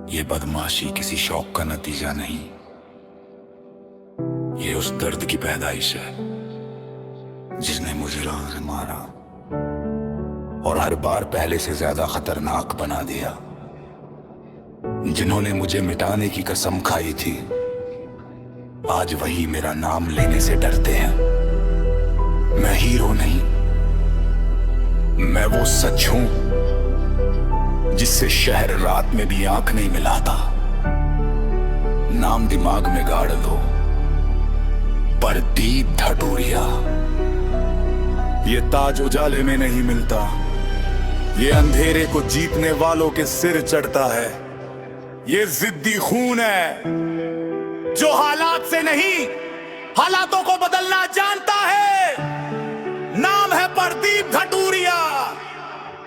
ये बदमाशी किसी शौक का नतीजा नहीं, ये उस दर्द की पैदाइश है जिसने मुझे राह से मारा और हर बार पहले से ज्यादा खतरनाक बना दिया। जिन्होंने मुझे मिटाने की कसम खाई थी, आज वही मेरा नाम लेने से डरते हैं। मैं हीरो नहीं, मैं वो सच हूं जिससे शहर रात में भी आंख नहीं मिलाता। नाम दिमाग में गाड़ लो, प्रदीप धटूरिया। ये ताज उजाले में नहीं मिलता, ये अंधेरे को जीतने वालों के सिर चढ़ता है। ये जिद्दी खून है जो हालात से नहीं, हालातों को बदलना जानता है। नाम है प्रदीप धटूरिया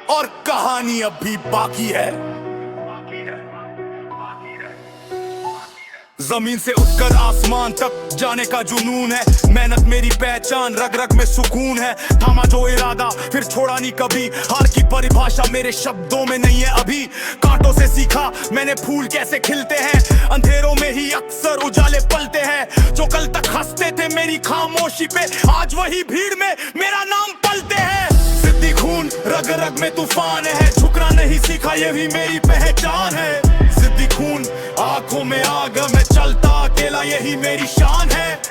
और कहानी अब भी बाकी है। जमीन से उठकर आसमान तक जाने का जुनून है, मेहनत मेरी पहचान, रग रग में सुकून है। थामा जो इरादा फिर छोड़ा नहीं कभी, हार की परिभाषा मेरे शब्दों में नहीं है अभी। कांटों से सीखा मैंने फूल कैसे खिलते हैं, अंधेरों में ही अक्सर उजाले पलते हैं। जो कल तक हंसते थे मेरी खामोशी पे, आज वही भीड़ में मेरा नाम पलते हैं। जिद्दी खून रग रग में तूफान है, झुकना नहीं सीखा ये भी मेरी पहचान है। जिद्दी खून आंखों में आग, मैं चलता अकेला यही मेरी शान है।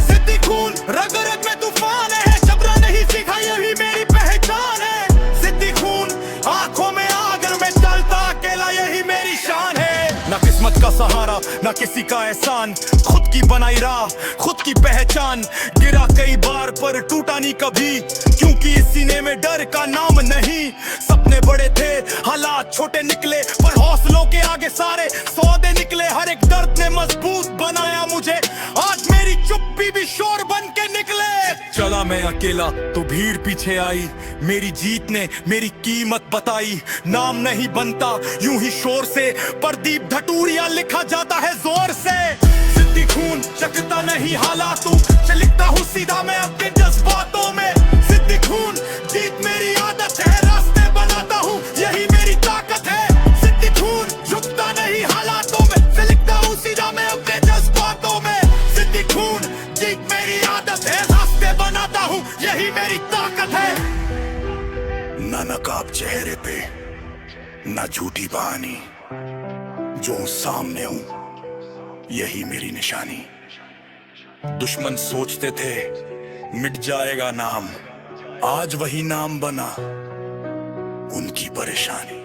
जिद्दी खून रग रग में तूफान है, जबरा नहीं सीखा यही मेरी पहचान है। जिद्दी खून आंखों में आग, मैं चलता अकेला यही मेरी शान है। ना किस्मत का सहारा ना किसी का एहसान, खुद की बनाई राह खुद की पहचान। गिरा कई बार पर टूटा नहीं कभी, क्योंकि इस सीने में डर का नाम नहीं। सपने बड़े थे हालात छोटे निकले, पर हौसलों के आगे सारे सौदे निकले। हर एक दर्द ने मजबूत बनाया मुझे, आज मेरी चुप्पी भी शोर बन के निकले। चला मैं अकेला तो भीड़ पीछे आई, मेरी जीत ने मेरी कीमत बताई। नाम नहीं बनता यूं ही शोर से, प्रदीप धटूरिया लिखा जाता है जोर से। जिद्दी खून चकता नहीं हालातों से, लिखता हूँ सीधा मैं अपने जज्बातों में। जिद्दी खून जीत मेरी आदत है, रास्ते बनाता हूँ यही मेरी ताकत है। जिद्दी खून झुकता नहीं हालातों में, से लिखता हूँ सीधा मैं अपने जज्बातों में। जिद्दी खून जीत मेरी आदत है, रास्ते बनाता हूँ यही मेरी ताकत है। ना नकाब चेहरे पे ना झूठी बहानी, जो सामने हूं यही मेरी निशानी। दुश्मन सोचते थे मिट जाएगा नाम, आज वही नाम बना उनकी परेशानी।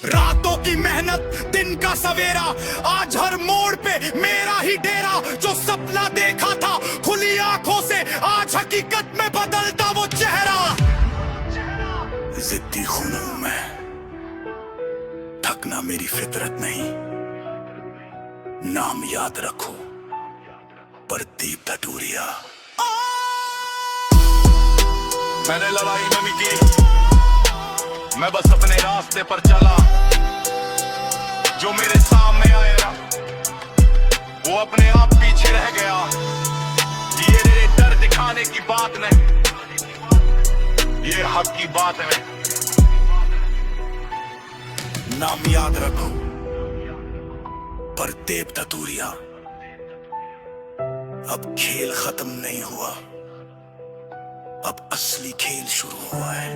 रातों की मेहनत दिन का सवेरा, आज हर मोड़ पे मेरा ही डेरा। जो सपना देखा था खुली आंखों से, आज हकीकत में बदलता वो चेहरा। जिद्दी खून हूं मैं, थकना मेरी फितरत नहीं। नाम याद रखो प्रदीप धटूरिया। मैंने लड़ाई नहीं की, मैं बस अपने रास्ते पर चला। जो मेरे सामने आया वो अपने आप पीछे रह गया। ये मेरे डर दिखाने की बात नहीं, ये हक की बात है। नाम याद रखो प्रदीप धटूरिया। अब खेल खत्म नहीं हुआ, अब असली खेल शुरू हुआ है।